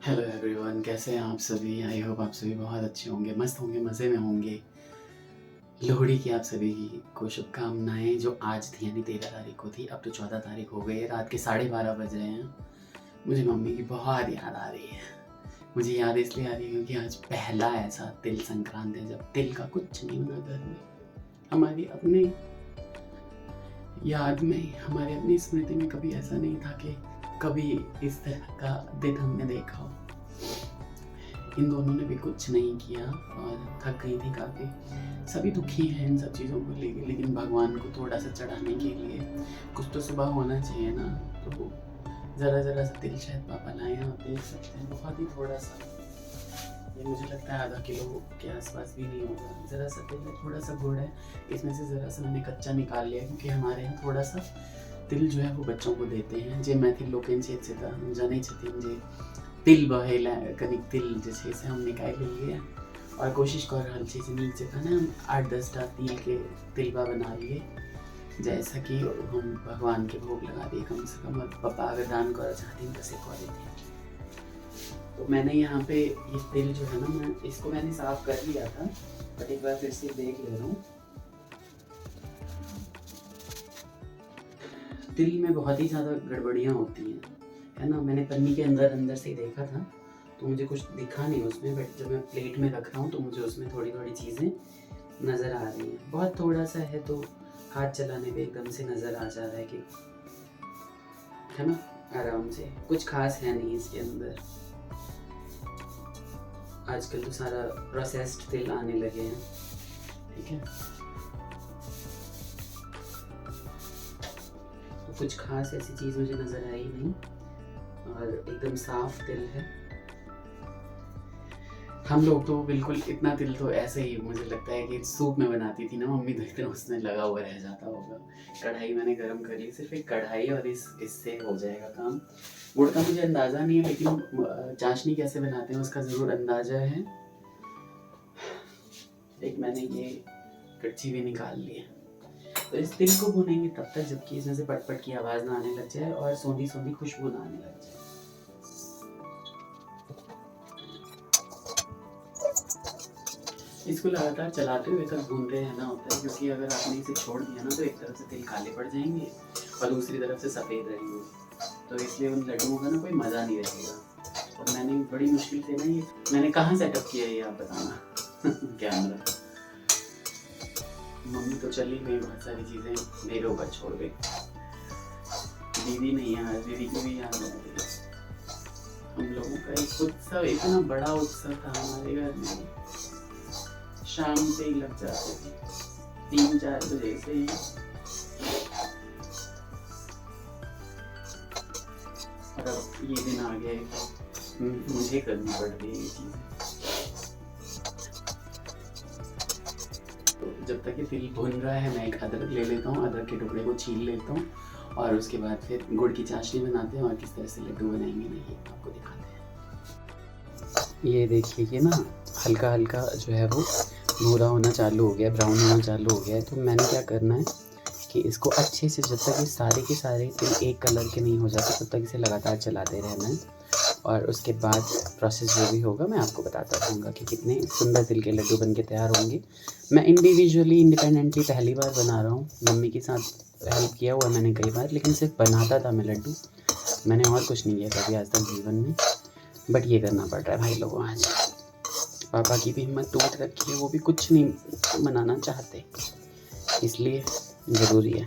Hello everyone, कैसे हैं आप सभी। आई होप आप सभी बहुत अच्छे होंगे, मस्त होंगे, मज़े में होंगे। लोहड़ी की आप सभी को शुभकामनाएं। जो आज थी यानी 13 तारीख को थी, अब तो 14 तारीख हो गई है। रात के 12:30 बज रहे हैं। मुझे मम्मी की बहुत याद आ रही है। मुझे याद इसलिए आ रही है क्योंकि आज पहला ऐसा तिल संक्रांति है जब तिल का कुछ नहीं बना घर में। हमारी अपनी याद में, हमारे अपनी स्मृति में कभी ऐसा नहीं था कि कभी इस तरह का दिन हमने देखा हो। इन दोनों ने भी कुछ नहीं किया और थक गई थी काफ़ी। सभी दुखी हैं इन सब चीज़ों को लेकर, लेकिन भगवान को थोड़ा सा चढ़ाने के लिए कुछ तो सुबह होना चाहिए ना। तो ज़रा ज़रा सा तिल शायद पापा लाए हैं, आप देख सकते हैं। बहुत ही थोड़ा सा, ये मुझे लगता है आधा किलो के आसपास भी नहीं होगा। ज़रा सा तिल है, थोड़ा सा गुड़ है। इसमें से ज़रा सा मैंने कच्चा निकाल लिया क्योंकि हमारे यहाँ थोड़ा सा तिल जो है वो बच्चों को देते हैं। जे मैथिल लोकेन छेदा जाने छथिन जे तिल बहेला कनिक तिल जे छे से हम निकाल लिए और कोशिश कर रहा छी जे नीक जगह ना हम 8-10 टा तिल के तिलबा बना लिए, जैसा कि हम भगवान के भोग लगा दिए कम से कम। और पापा अगर दान करना चाहते हैं तो से कर देते। तो मैंने यहाँ पे ये तिल जो है ना, मैं इसको मैंने साफ कर लिया था, बट एक बार फिर से देख ले रहा हूँ। तिल में बहुत ही ज़्यादा गड़बड़ियाँ होती हैं, है ना। मैंने पन्नी के अंदर अंदर से ही देखा था तो मुझे कुछ दिखा नहीं उसमें, बट जब मैं प्लेट में रख रहा हूँ तो मुझे उसमें थोड़ी थोड़ी चीज़ें नज़र आ रही हैं। बहुत थोड़ा सा है तो हाथ चलाने पे एकदम से नज़र आ जा रहा है कि, है ना, आराम से। कुछ खास है नहीं इसके अंदर। आजकल तो सारा प्रोसेस्ड तिल आने लगे हैं, ठीक है। तो कुछ खास ऐसी चीज़ मुझे नज़र आई नहीं और एकदम साफ तिल है। हम लोग तो बिल्कुल इतना तिल तो ऐसे ही, मुझे लगता है कि सूप में बनाती थी ना मम्मी, तो इतना उसमें लगा हुआ रह जाता होगा। कढ़ाई मैंने गर्म कर ली, सिर्फ एक कढ़ाई, और इससे हो जाएगा काम। गुड़ का मुझे अंदाज़ा नहीं है, लेकिन चाशनी कैसे बनाते हैं उसका ज़रूर अंदाज़ा है। एक मैंने ये कच्ची भी निकाल ली है। तो इस तिल को भूनेंगे तब तक जबकि इसमें से पट-पट की आवाज़ ना आने लग जाए और सोंधी-सोंधी खुशबू ना आने लग जाए। इसको लगातार चलाते हुए तक भूनते रहना होता है, क्योंकि अगर आपने इसे छोड़ दिया ना तो एक तरफ से तिल काले पड़ जाएंगे और दूसरी तरफ से सफ़ेद रहेंगे, तो इसलिए उन लड्डुओं का ना कोई मज़ा नहीं रहेगा। और मैंने बड़ी मुश्किल से ना, ये मैंने कहाँ सेटअप किया है ये आप बताना कैमरा। मम्मी तो चली गई, बहुत सारी चीज़ें मेरे ऊपर छोड़ गई। दीदी नहीं है आज, दीदी को भी याद आ रही है। हम लोगों का एक उत्सव, इतना बड़ा उत्सव था हमारे घर में, शाम से ही लग जाते थे, 3-4 बजे से ही। और अब ये दिन आ गए, मुझे करनी पड़ रही है ये चीज़ें। तो जब तक ये तिल भुन रहा है मैं एक अदरक ले लेता हूँ, अदरक के टुकड़े को छील लेता हूँ और उसके बाद फिर गुड़ की चाशनी बनाते हैं और किस तरह से लड्डू बनाएंगे ना ये आपको दिखाते हैं। ये देखिए, ये ना हल्का हल्का जो है वो भूरा होना चालू हो गया, ब्राउन होना चालू हो गया है। तो मैंने क्या करना है कि इसको अच्छे से, जब तक ये सारे के सारे तिल एक कलर के नहीं हो जाते तब तक इसे लगातार चलाते रहना है। और उसके बाद प्रोसेस जो भी होगा मैं आपको बताता रहूँगा कि कितने सुंदर तिल के लड्डू बन के तैयार होंगे। मैं इंडिविजुअली इंडिपेंडेंटली पहली बार बना रहा हूँ, मम्मी के साथ हेल्प किया हुआ मैंने कई बार, लेकिन सिर्फ बनाता था मैं लड्डू, मैंने और कुछ नहीं किया कभी आज तक जीवन में। बट ये करना पड़ रहा है भाई लोगों आज। पापा की भी हिम्मत टूट रखी है, वो भी कुछ नहीं बनाना चाहते, इसलिए ज़रूरी है।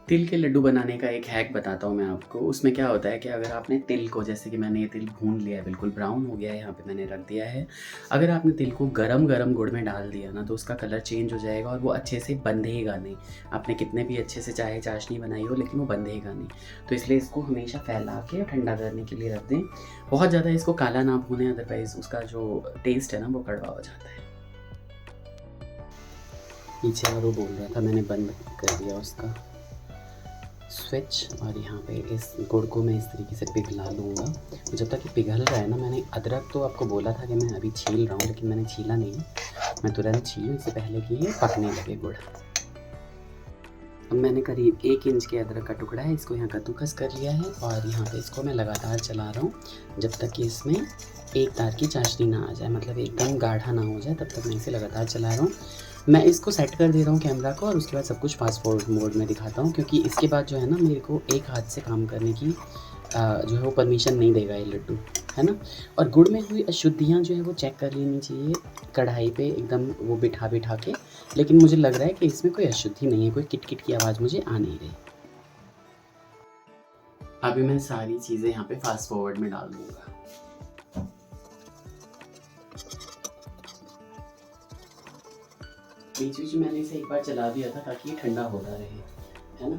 तिल के लड्डू बनाने का एक हैक बताता हूँ मैं आपको। उसमें क्या होता है कि अगर आपने तिल को, जैसे कि मैंने ये तिल भून लिया है, बिल्कुल ब्राउन हो गया है, यहाँ पे मैंने रख दिया है। अगर आपने तिल को गरम गरम गुड़ में डाल दिया ना तो उसका कलर चेंज हो जाएगा और वो अच्छे से बंधेगा नहीं। आपने कितने भी अच्छे से चाहे चाशनी बनाई हो, लेकिन वो बंधेगा नहीं। तो इसलिए इसको हमेशा फैला के ठंडा करने के लिए रख दें। बहुत ज़्यादा इसको काला ना भूनें, अदरवाइज़ उसका जो टेस्ट है ना वो कड़वा हो जाता है। पीछे वाला वो बोल रहा था, मैंने बंद कर दिया उसका स्विच। और यहाँ पे इस गुड़ को मैं इस तरीके से पिघला लूँगा। तो जब तक ये पिघल रहा है ना, मैंने अदरक तो आपको बोला था कि मैं अभी छील रहा हूँ, लेकिन मैंने छीला नहीं, मैं तुरंत छीलूँ इससे पहले कि ये पकने लगे गुड़। अब मैंने करीब 1 इंच के अदरक का टुकड़ा है, इसको यहाँ कद्दूकस कर लिया है और यहाँ पे इसको मैं लगातार चला रहा हूँ जब तक कि इसमें एक तार की चाशनी ना आ जाए, मतलब एकदम गाढ़ा ना हो जाए, तब तक मैं इसे लगातार चला रहा हूँ। मैं इसको सेट कर दे रहा हूँ कैमरा को और उसके बाद सब कुछ फास्ट फॉरवर्ड मोड में दिखाता हूँ, क्योंकि इसके बाद जो है ना मेरे को एक हाथ से काम करने की जो है वो परमिशन नहीं देगा ये लड्डू, है ना। और गुड़ में हुई अशुद्धियाँ जो है वो चेक कर लेनी चाहिए कढ़ाई पे एकदम वो बिठा के, लेकिन मुझे लग रहा है कि इसमें कोई अशुद्धि नहीं है, कोई किट-किट की आवाज़ मुझे आ नहीं रही। अभी मैं सारी चीज़ें यहाँ पे फास्ट फॉरवर्ड में डाल दूँगा। बीच-बीच में मैंने इसे एक बार चला दिया था ताकि ये ठंडा होता रहे, है ना।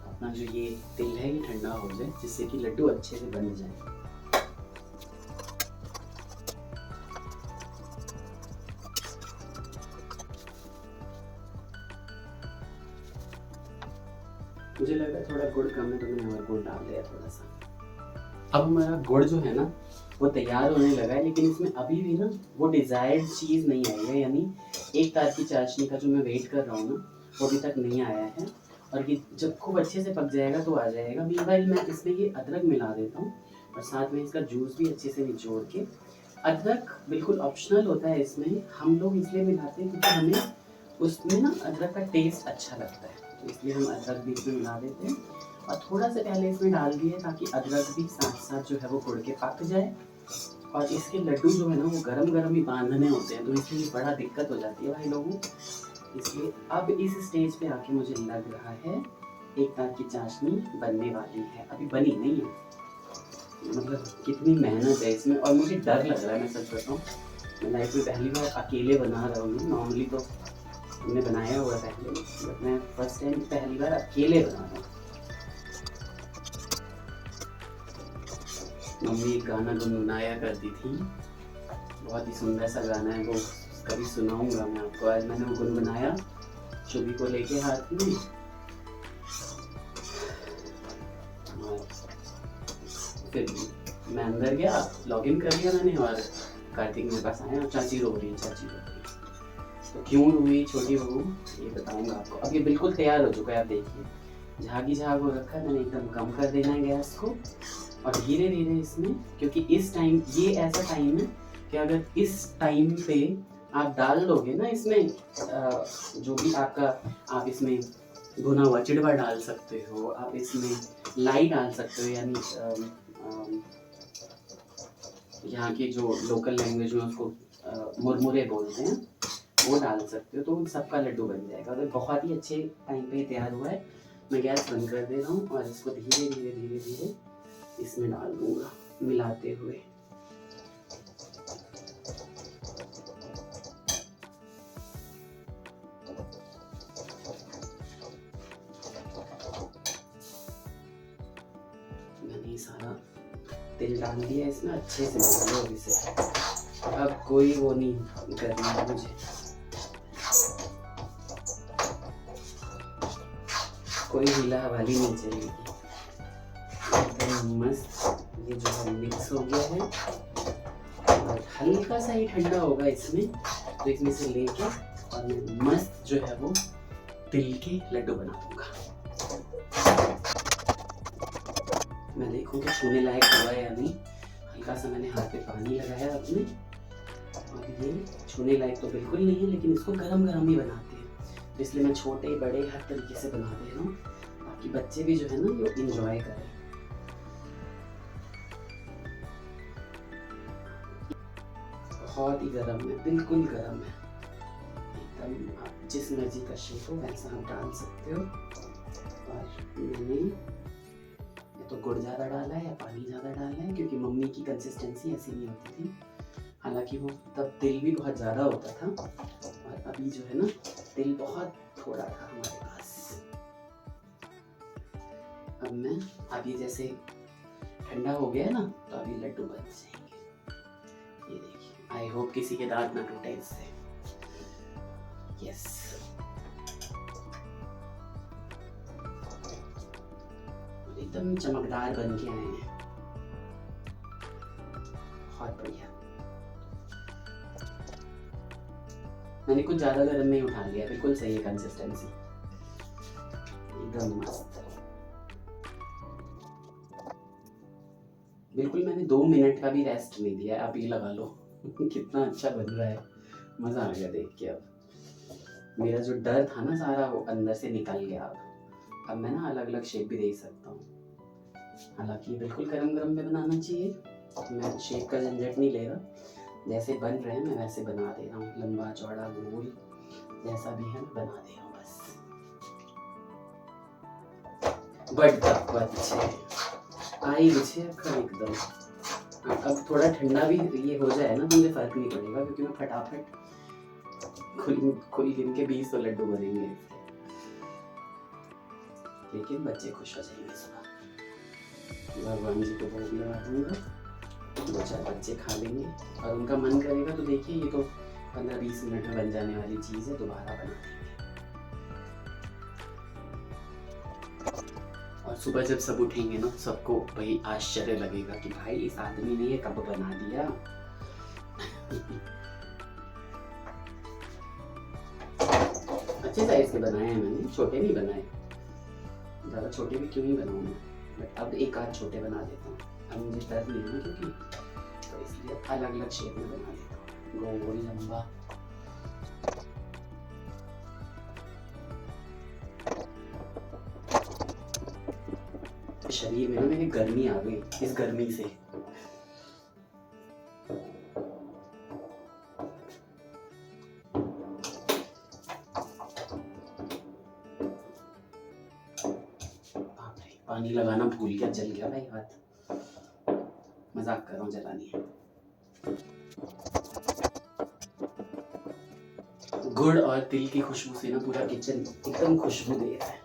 अपना जो ये तिल है ये ठंडा हो जाए, जिससे कि लड्डू अच्छे से बन जाए। मुझे लगा थोड़ा गुड़ कम है तो मैंने और गुड़ डाल दिया थोड़ा सा। अब हमारा गुड़ जो है ना वो तैयार होने लगा है, लेकिन इसमें अभी भी ना वो डिज़ायर्ड चीज़ नहीं आई है, यानी एक तार की चाशनी का जो मैं वेट कर रहा हूँ ना वो अभी तक नहीं आया है। और ये जब खूब अच्छे से पक जाएगा तो आ जाएगा। मीनवाइल मैं इसमें ये अदरक मिला देता हूँ और साथ में इसका जूस भी अच्छे से निचोड़ के। अदरक बिल्कुल ऑप्शनल होता है इसमें, हम लोग इसलिए मिलाते हैं क्योंकि हमें उसमें ना अदरक का टेस्ट अच्छा लगता है, तो इसलिए हम अदरक भी इसमें मिला देते हैं। और थोड़ा सा पहले इसमें डाल दिए ताकि अदरक भी साथ साथ जो है वो गुड़ के पक जाए। और इसके लड्डू जो है ना वो गरम गरम ही बांधने होते हैं, तो इसलिए बड़ा दिक्कत हो जाती है भाई लोगों। इसलिए अब इस स्टेज पे आके मुझे लग रहा है एक तार की चाशनी बनने वाली है, अभी बनी नहीं है। मतलब कितनी मेहनत है इसमें और मुझे डर लग रहा है, मैं सच बताऊँ। मैं लाइफ में पहली बार अकेले बना रहा हूँ, नॉर्मली तो हमने बनाया हुआ पहले, बट मैं फर्स्ट टाइम पहली बार अकेले बना रहा हूँ। मम्मी एक गाना गुनगुनाया करती थी, बहुत ही सुंदर सा गाना है वो, कभी सुनाऊंगा मैं आपको। आज मैंने वो गुनगुनाया शुभी को लेके हाथ में, और फिर मैं अंदर गया, लॉगिन कर लिया मैंने और कार्तिक मेरे पास आया और चाची रो रही है, चाची रो रही है। तो क्यों रोई छोटी बहू ये बताऊंगा आपको। अब ये बिल्कुल तैयार हो चुका है, आप देखिए झागी झाग हो रखा है, मैंने एकदम कम कर देना है गैस को और धीरे धीरे इसमें, क्योंकि इस टाइम ये ऐसा टाइम है कि अगर इस टाइम पे आप डाल दोगे ना इसमें जो भी आपका, आप इसमें भुना हुआ चिड़वा डाल सकते हो, आप इसमें लाई डाल सकते हो, यानी यहाँ की जो लोकल लैंग्वेज में उसको मुरमुरे बोलते हैं, वो डाल सकते हो, तो उन सबका लड्डू बन जाएगा। और बहुत ही अच्छे टाइम पे तैयार हुआ है। मैं गैस बंद कर दे रहा हूँ और इसको धीरे धीरे धीरे धीरे इसमें डाल दूंगा मिलाते हुए। मैंने सारा तिल डाल दिया इसमें, अच्छे से मिला लो इसे। अब कोई वो नहीं करना है मुझे, कोई हिला हवाली नहीं चलेगी, एकदम मस्त। ये जो है मिक्स हो गया है और हल्का सा ही ठंडा होगा इसमें, तो इसमें से लेके और मैं मस्त जो है वो तिल के लड्डू बना दूंगा। मैं देखूँ कि छूने लायक हुआ है या नहीं। हल्का सा मैंने हाथ पे पानी लगाया अपने, और ये छूने लायक तो बिल्कुल नहीं है, लेकिन इसको गरम गरम ही बनाते हैं, तो इसलिए मैं छोटे बड़े हर तरीके से बना दे रहा हूँ ताकि बच्चे भी जो है ना वो इंजॉय करें। बहुत ही गर्म है, बिल्कुल गर्म है एकदम। आप जिस मर्जी का शेप हो वैसा आप डाल सकते हो। और मैंने तो गुड़ ज़्यादा डाला है या पानी ज़्यादा डाला है, क्योंकि मम्मी की कंसिस्टेंसी ऐसी नहीं होती थी। हालांकि वो तब तिल भी बहुत ज़्यादा होता था और अभी जो है ना तिल बहुत थोड़ा था हमारे पास। अब मैं अभी जैसे ठंडा हो गया ना तो अभी लड्डू बन जाएंगे। ये देखिए, आई होप किसी के दांत ना टूटे इससे। यस, एकदम चमकदार बन के आए हैं, बहुत बढ़िया। मैंने कुछ ज्यादा गर्म नहीं उठा लिया, बिल्कुल सही है कंसिस्टेंसी, एकदम मस्त। बिल्कुल मैंने 2 मिनट का भी रेस्ट नहीं दिया है। आप ये लगा लो कितना अच्छा बन रहा है, मज़ा आ गया देख के। अब मेरा जो डर था ना सारा वो अंदर से निकल गया। अब मैं ना अलग अलग शेप भी दे सकता हूँ। हालांकि ये बिल्कुल गरम गरम में बनाना चाहिए, मैं शेप का झंझट नहीं ले रहा। जैसे बन रहे हैं मैं वैसे बना दे रहा हूँ, लंबा चौड़ा गोल जैसा भी है मैं बना दे रहा हूँ बस। बड़ अच्छे आई मुझे एकदम। अब थोड़ा ठंडा भी ये हो जाए ना तो मुझे फर्क नहीं पड़ेगा, क्योंकि मैं फटाफट खुल गिन के 20 तो लड्डू बनेंगे, लेकिन बच्चे खुश हो जाएंगे। सुबह भगवान जी को भोग लगा दूंगा, 2-4 बच्चे खा लेंगे और उनका मन करेगा तो देखिए ये तो 15-20 मिनट में बन जाने वाली चीज़ है, दोबारा बना देंगे। और सुबह जब सब उठेंगे ना तो सबको भाई आश्चर्य लगेगा कि भाई इस आदमी ने ये कब बना दिया। अच्छे साइज के बनाए हैं मैंने, छोटे नहीं बनाए। ज़्यादा छोटे भी क्यों ही बनाऊँ मैं, बट अब एक आध छोटे बना देता हूँ। अब मुझे डर नहीं है क्योंकि, तो इसलिए अलग अलग शेप में बना देता हूँ, गोल लंबा। शरीर में ना मेरी गर्मी आ गई, इस गर्मी से पानी लगाना भूल गया, जल गया भाई हाथ। मजाक कर रहा हूँ, जलानी है। गुड़ और तिल की खुशबू से ना पूरा किचन एकदम खुशबू दे रहा है।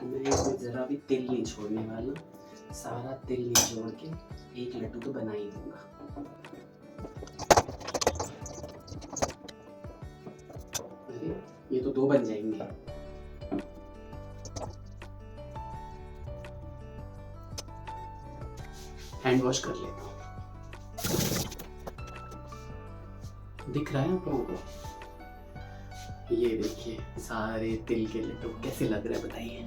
मैं इसमें जरा भी तिल नहीं छोड़ने वाला, सारा तिल निचोड़ के एक लड्डू तो बना ही दूंगा। अरे ये तो 2 बन जाएंगे। हैंड वॉश कर लेता हूँ। दिख रहा है आप लोगों को? ये देखिए सारे तिल के लड्डू कैसे लग रहे हैं बताइए,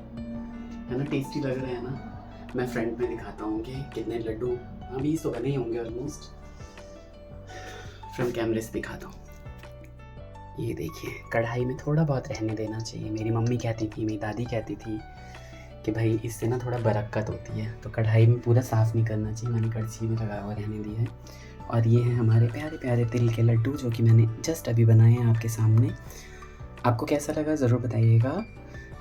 है ना? टेस्टी लग रहे हैं ना? मैं फ्रंट में दिखाता हूँ कि कितने लड्डू अभी तो बने ही होंगे ऑलमोस्ट। फ्रंट कैमरे से दिखाता हूँ। ये देखिए कढ़ाई में थोड़ा बहुत रहने देना चाहिए। मेरी मम्मी कहती थी, मेरी दादी कहती थी कि भाई इससे ना थोड़ा बरक्कत होती है, तो कढ़ाई में पूरा साफ़ नहीं करना चाहिए। मैंने कड़छी में लगा हुआ रहने दिया है। और ये हैं हमारे प्यारे प्यारे तिल के लड्डू जो कि मैंने जस्ट अभी बनाए हैं आपके सामने। आपको कैसा लगा ज़रूर बताइएगा,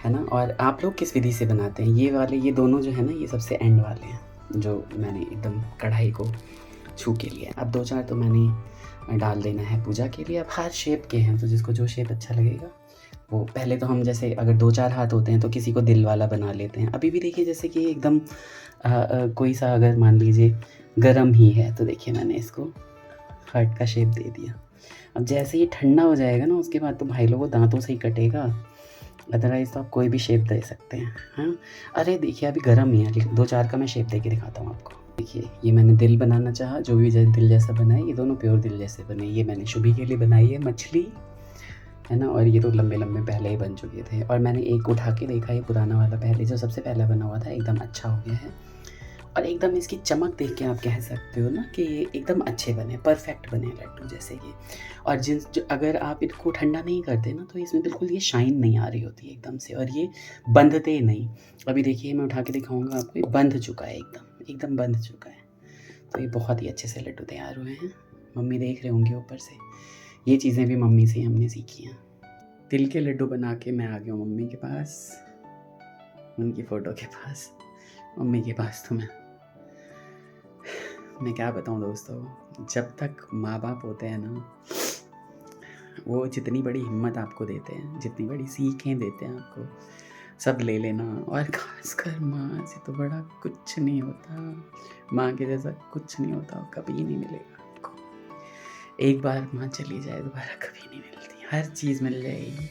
है ना? और आप लोग किस विधि से बनाते हैं? ये वाले, ये दोनों जो है ना, ये सबसे एंड वाले हैं जो मैंने एकदम कढ़ाई को छू के लिए। अब 2-4 तो मैंने डाल देना है पूजा के लिए। अब हर शेप के हैं, तो जिसको जो शेप अच्छा लगेगा वो। पहले तो हम जैसे अगर 2-4 हाथ होते हैं तो किसी को दिल वाला बना लेते हैं। अभी भी देखिए जैसे कि एकदम कोई सा अगर मान लीजिए गरम ही है तो देखिए मैंने इसको हार्ट का शेप दे दिया। अब जैसे ये ठंडा हो जाएगा ना उसके बाद तो भाई लोगों दांतों से ही कटेगा, अदरवाइज़ तो आप कोई भी शेप दे सकते हैं। हाँ अरे देखिए अभी गर्म ही है, लेकिन 2-4 का मैं शेप दे के दिखाता हूँ आपको। देखिए ये मैंने दिल बनाना चाहा, जो भी दिल जैसा बनाए, ये दोनों प्योर दिल जैसे बने। ये मैंने शुभी के लिए बनाई है मछली, है ना? और ये तो लंबे लंबे पहले ही बन चुके थे। और मैंने एक उठा के देखा, ये पुराना वाला पहले जो सबसे पहला बना हुआ था एकदम अच्छा हो गया है। और एकदम इसकी चमक देख के आप कह सकते हो ना कि ये एकदम अच्छे बने, परफेक्ट बने लड्डू जैसे ये। और अगर आप इनको ठंडा नहीं करते ना तो इसमें बिल्कुल ये शाइन नहीं आ रही होती है एकदम से, और ये बंधते नहीं। अभी देखिए मैं उठा के दिखाऊंगा आपको, ये बंध चुका है, एकदम बंध चुका है। तो ये बहुत ही अच्छे से लड्डू तैयार हुए हैं। मम्मी देख रहे होंगे ऊपर से। ये चीज़ें भी मम्मी से हमने सीखी हैं। तिल के लड्डू बना के मैं आ गया हूँ मम्मी के पास, उनकी फ़ोटो के पास, मम्मी के पास। तो मैं क्या बताऊँ दोस्तों, जब तक माँ बाप होते हैं ना, वो जितनी बड़ी हिम्मत आपको देते हैं, जितनी बड़ी सीखें देते हैं आपको, सब ले लेना। और खासकर माँ से तो बड़ा कुछ नहीं होता, माँ के जैसा कुछ नहीं होता, कभी नहीं मिलेगा आपको। एक बार माँ चली जाए दोबारा कभी नहीं मिलती। हर चीज़ मिल जाएगी,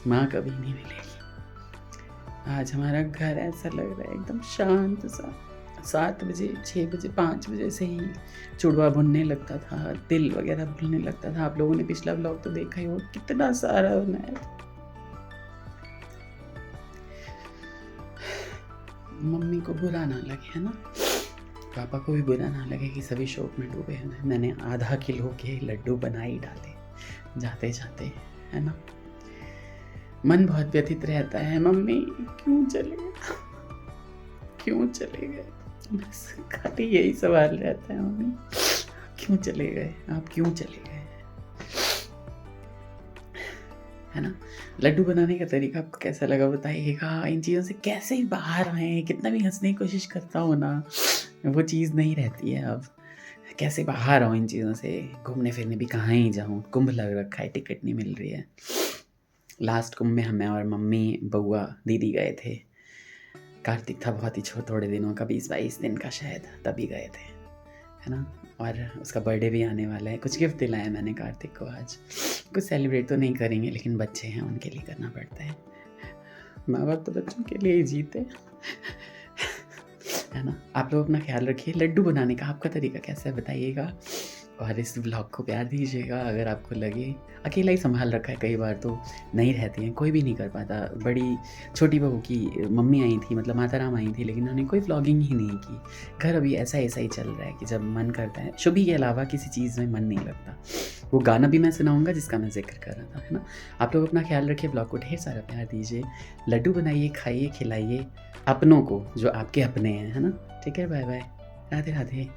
माँ कभी नहीं मिलेगी। आज हमारा घर ऐसा लग रहा है एकदम शांत सा। 7 बजे, 6 बजे, 5 बजे से ही चुड़वा भुनने लगता था, तिल वगैरह भुनने लगता था। आप लोगों ने पिछला व्लॉग तो देखा ही हो, कितना सारा बनाया। मम्मी को बुरा ना लगे, है ना, पापा को भी बुरा ना लगे कि सभी शौक में डूबे हैं। मैंने आधा किलो के लड्डू बना ही डाले जाते जाते, है ना। मन बहुत व्यथित रहता है, मम्मी क्यों चले गए, क्यों चले गए, बस खाली यही सवाल रहता है, मम्मी क्यों चले गए, आप क्यों चले गए, है ना। लड्डू बनाने का तरीका आपको कैसा लगा बताइएगा। इन चीज़ों से कैसे ही बाहर आए, कितना भी हंसने की कोशिश करता हूँ ना, वो चीज़ नहीं रहती है। अब कैसे बाहर आऊँ इन चीज़ों से, घूमने फिरने भी कहाँ ही जाऊँ, कुंभ लग रखा है, टिकट नहीं मिल रही है। लास्ट कुंभ में मैं और मम्मी, बउआ, दीदी गए थे। कार्तिक था बहुत ही थोड़े दिनों का, 20-22 दिन का शायद, तभी गए थे, है ना। और उसका बर्थडे भी आने वाला है। कुछ गिफ्ट दिलाया मैंने कार्तिक को आज। कुछ सेलिब्रेट तो नहीं करेंगे, लेकिन बच्चे हैं, उनके लिए करना पड़ता है। माँ बाप तो बच्चों के लिए ही जीते, है ना। आप लोग अपना ख्याल रखिए। लड्डू बनाने का आपका तरीका कैसा है बताइएगा, और इस व्लॉग को प्यार दीजिएगा। अगर आपको लगे, अकेला ही संभाल रखा है, कई बार तो नहीं रहती हैं, कोई भी नहीं कर पाता। बड़ी छोटी बहू की मम्मी आई थी, मतलब माता राम आई थी, लेकिन उन्होंने कोई व्लॉगिंग ही नहीं की। घर अभी ऐसा ही चल रहा है कि जब मन करता है, शुभी के अलावा किसी चीज़ में मन नहीं लगता। वो गाना भी मैं सुनाऊंगा जिसका मैं जिक्र कर रहा था, है ना। आप लोग अपना ख्याल रखिए, ब्लॉग को ढेर सारा प्यार दीजिए, लड्डू बनाइए, खाइए, खिलाइए अपनों को जो आपके अपने हैं, है ना। ठीक है, बाय बाय, राधे राधे।